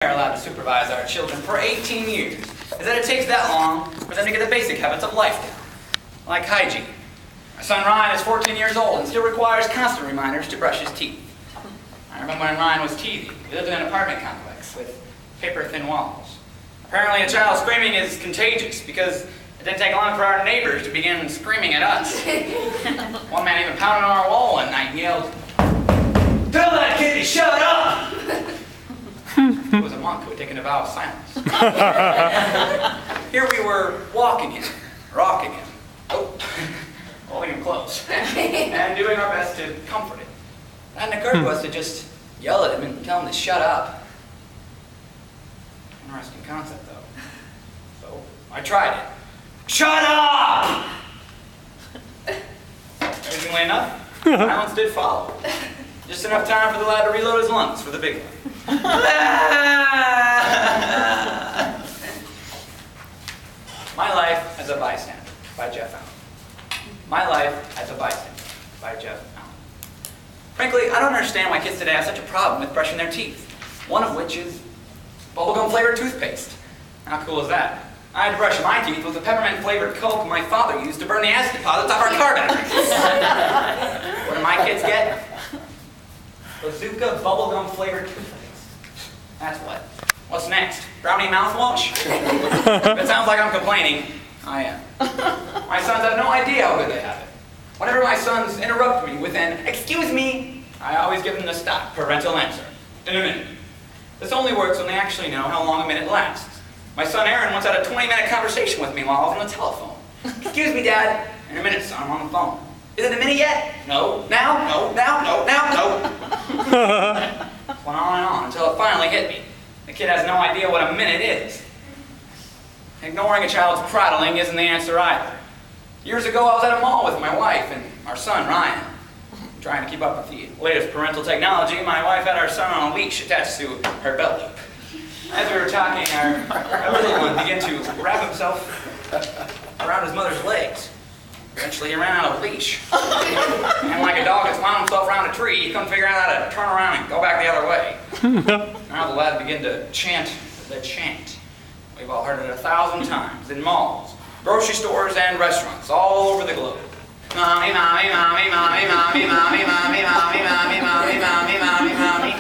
are allowed to supervise our children for 18 years is that it takes that long for them to get the basic habits of life down, like hygiene. My son Ryan is 14 years old and still requires constant reminders to brush his teeth. I remember when Ryan was teething. He lived in an apartment complex with paper-thin walls. Apparently, a child screaming is contagious because it didn't take long for our neighbors to begin screaming at us. One man even pounded on our wall one night and yelled, "Tell that kid to shut up!" He was a monk who had taken a vow of silence. Here we were walking him, rocking him, holding him close, and doing our best to comfort him. It hadn't occurred to us to just yell at him and tell him to shut up. Interesting concept, though. So I tried it. Shut up! Amazingly enough, silence did follow. Just enough time for the lad to reload his lungs for the big one. My Life as a Bystander by Jeff Allen. My Life as a Bystander by Jeff Allen. Frankly, I don't understand why kids today have such a problem with brushing their teeth. One of which is bubblegum flavored toothpaste. How cool is that? I had to brush my teeth with the peppermint flavored Coke my father used to burn the acid deposits off our car batteries. What do my kids get? Bazooka bubblegum flavored toothpaste. That's what. What's next? Brownie mouthwash? If it sounds like I'm complaining, I am. My sons have no idea how good they have it. Whenever my sons interrupt me with an "excuse me," I always give them the stock parental answer. In a minute. This only works when they actually know how long a minute lasts. My son Aaron once had a 20-minute conversation with me while I was on the telephone. "Excuse me, Dad." "In a minute, son, I'm on the phone." "Is it a minute yet?" "No." "Now?" "No." "Now?" "No." "Now?" "No." Went on and on until it finally hit me. The kid has no idea what a minute is. Ignoring a child's prattling isn't the answer either. Years ago, I was at a mall with my wife and our son, Ryan. Trying to keep up with the latest parental technology, my wife had our son on a leash attached to her belt loop. As we were talking, our little one began to wrap himself around his mother's legs. Eventually, he ran out of leash. And like a dog that's wound himself around a tree, he couldn't figure out how to turn around and go back the other way. Now the lad began to chant the chant. We've all heard it 1,000 times in malls, grocery stores, and restaurants all over the globe. Mommy, mommy, mommy, mommy, mommy, mommy, mommy, mommy, mommy, mommy, mommy, mommy, mommy.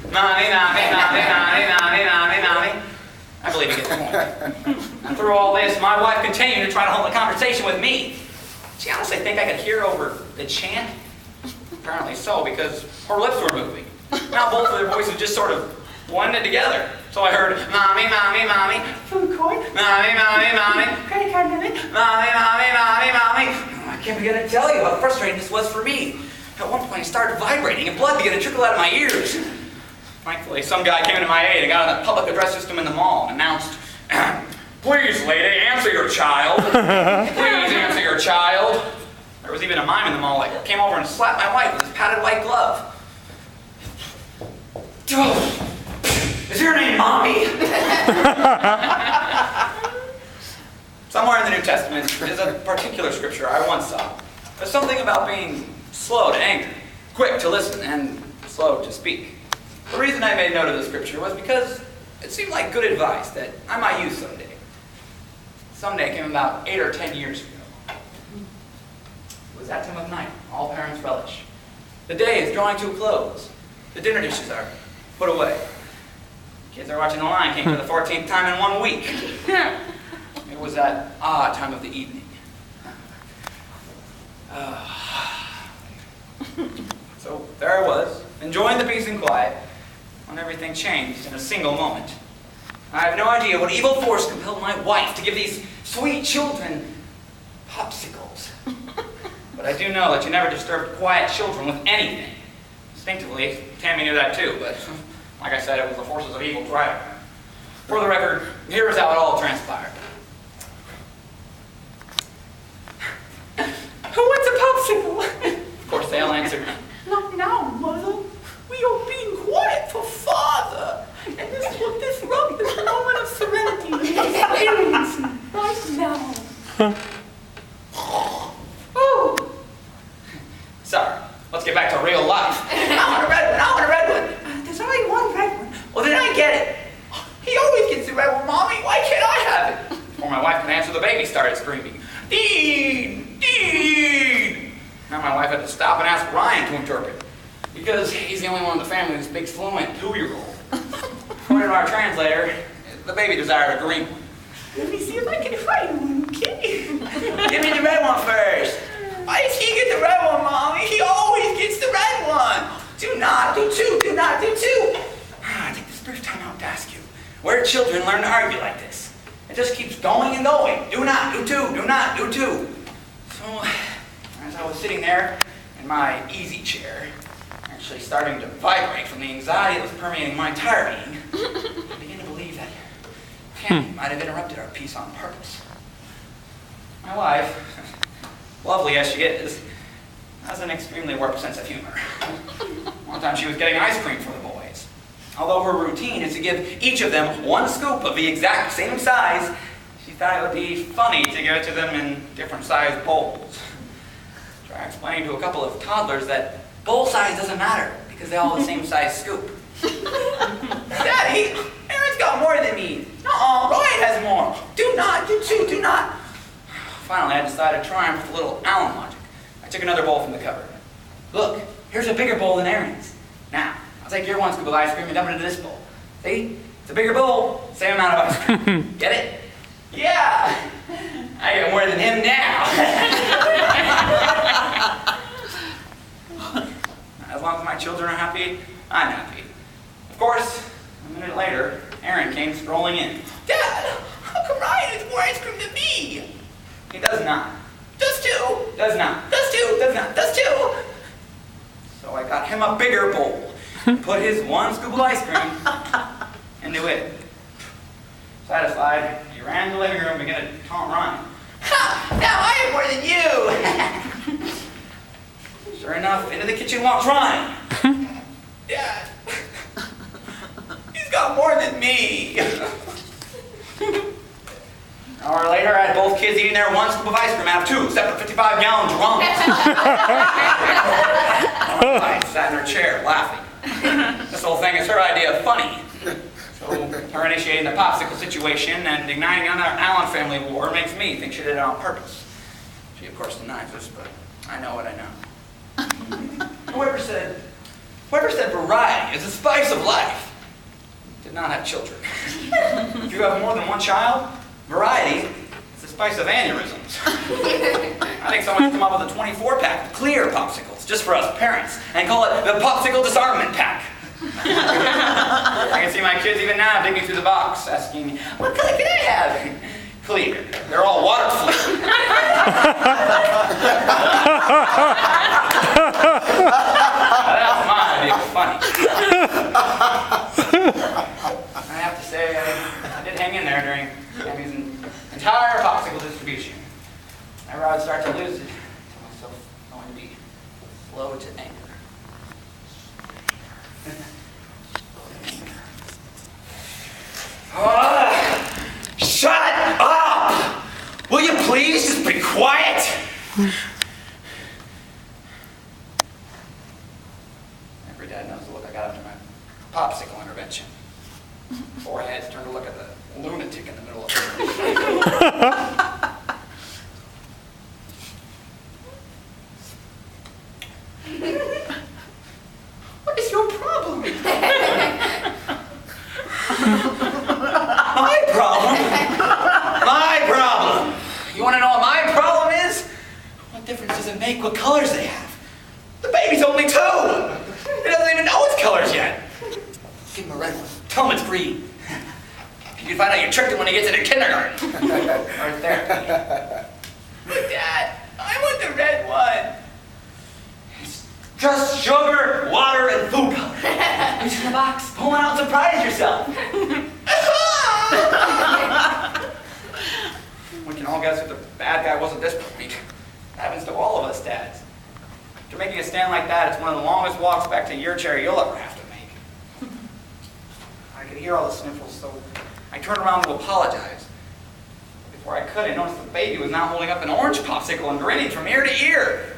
Mommy, mommy, mommy, mommy, mommy, mommy, mommy. I believe you get the point. And through all this, my wife continued to try to hold a conversation with me. She honestly think I could hear over the chant? Apparently so, because her lips were moving. Now both of their voices just sort of blended together. So I heard, "Mommy, mommy, mommy, food court, mommy, mommy, mommy, credit card limit, mommy, mommy, mommy, mommy." I can't begin to tell you how frustrating this was for me. At one point, it started vibrating and blood began to trickle out of my ears. Thankfully, some guy came to my aid and got on the public address system in the mall and announced, "Please, lady, answer your child. Please answer your child." There was even a mime in the mall that came over and slapped my wife with his padded white glove. "Is your name Mommy?" Somewhere in the New Testament is a particular scripture I once saw. There's something about being slow to anger, quick to listen, and slow to speak. The reason I made note of the scripture was because it seemed like good advice that I might use someday. Someday came about 8 or 10 years ago. It was that time of night all parents relish. The day is drawing to a close. The dinner dishes are put away. Kids are watching The Lion King for the 14th time in 1 week. It was that odd time of the evening. So there I was, enjoying the peace and quiet, when everything changed in a single moment. I have no idea what evil force compelled my wife to give these sweet children popsicles. But I do know that you never disturb quiet children with anything. Instinctively, Tammy knew that too, but like I said, it was the forces of evil driving her. For the record, here is how it all transpired. "Who wants a popsicle?" Of course, they all answered, "Not now, Mother. We are being quiet for Father. And this will disrupt this moment of serenity we are experiencing right now." my wife had to stop and ask Ryan to interpret, because he's the only one in the family who speaks fluent 2-year-old. According to our translator, the baby desired a green one. Let me see if I can find one, okay? Give me the red one first. Why does he get the red one, Mommy? He always gets the red one. Do not do two. Do not do two. I take this brief time out to ask you, where do children learn to argue like this? It just keeps going and going. Do not do two. Do not do two. So, as I was sitting there in my easy chair, actually starting to vibrate from the anxiety that was permeating my entire being, I began to believe that Tammy might have interrupted our peace on purpose. My wife, lovely as she is, has an extremely warped sense of humor. One time she was getting ice cream for the boys. Although her routine is to give each of them one scoop of the exact same size, she thought it would be funny to give it to them in different sized bowls. Try explaining to a couple of toddlers that bowl size doesn't matter because they all have the same size scoop. Daddy, Aaron's got more than me. No, Ryan has more. Do not do two. Do not. Finally, I decided to triumph with a little Allen logic. I took another bowl from the cupboard. Look, here's a bigger bowl than Aaron's. Now, I'll take your one scoop of ice cream and dump it into this bowl. See? It's a bigger bowl, same amount of ice cream. Get it? Yeah. I get more than him now. As long as my children are happy, I'm happy. Of course, a minute later, Aaron came strolling in. Dad, how come Ryan has more ice cream than me? He does not. Does two. Does not. Does two. Does not. Does two. So I got him a bigger bowl, put his one scoop of ice cream into it. Satisfied, he ran to the living room and began to taunt Ryan. Ha! Now I have more than you. Sure enough, into the kitchen walks Ryan. Dad, he's got more than me. An hour later, I had both kids eating their one scoop of ice cream out of 2 separate 55-gallon drums. I sat in her chair, laughing. This whole thing is her idea of funny. So, her initiating the popsicle situation and igniting another Allen family war makes me think she did it on purpose. She, of course, denies this, but I know what I know. Whoever said variety is the spice of life did not have children. If you have more than one child, variety is the spice of aneurysms. I think someone should come up with a 24-pack of clear popsicles just for us parents and call it the Popsicle Disarmament Pack. I can see my kids even now digging through the box asking, what color can I have? Clear. They're all water flavored. That's my idea of funny. I have to say, I did hang in there during Tammy's entire popsicle distribution. Whenever I would start to lose it, I tell myself I'm going to be slow to anger. Shut up! Will you please just be quiet? Every dad knows the look I got after my popsicle intervention. Foreheads turned to look at the lunatic in the middle of it. What is your problem? My problem? My problem! You want to know what my problem is? What difference does it make what colors they have? The baby's only 2! He doesn't even know its colors yet. Give him a red one. Tell him it's green. You can find out you tricked him when he gets into kindergarten. Right there. But Dad, I want the red one. It's just sugar, water, and food color. Reach in the box, pull one out and surprise yourself. We can all guess if the bad guy wasn't this point. It happens to all of us dads. After making a stand like that, it's one of the longest walks back to your chair you'll ever have to make. I could hear all the sniffles, so I turned around to apologize. Before I could, I noticed the baby was now holding up an orange popsicle and grinning from ear to ear.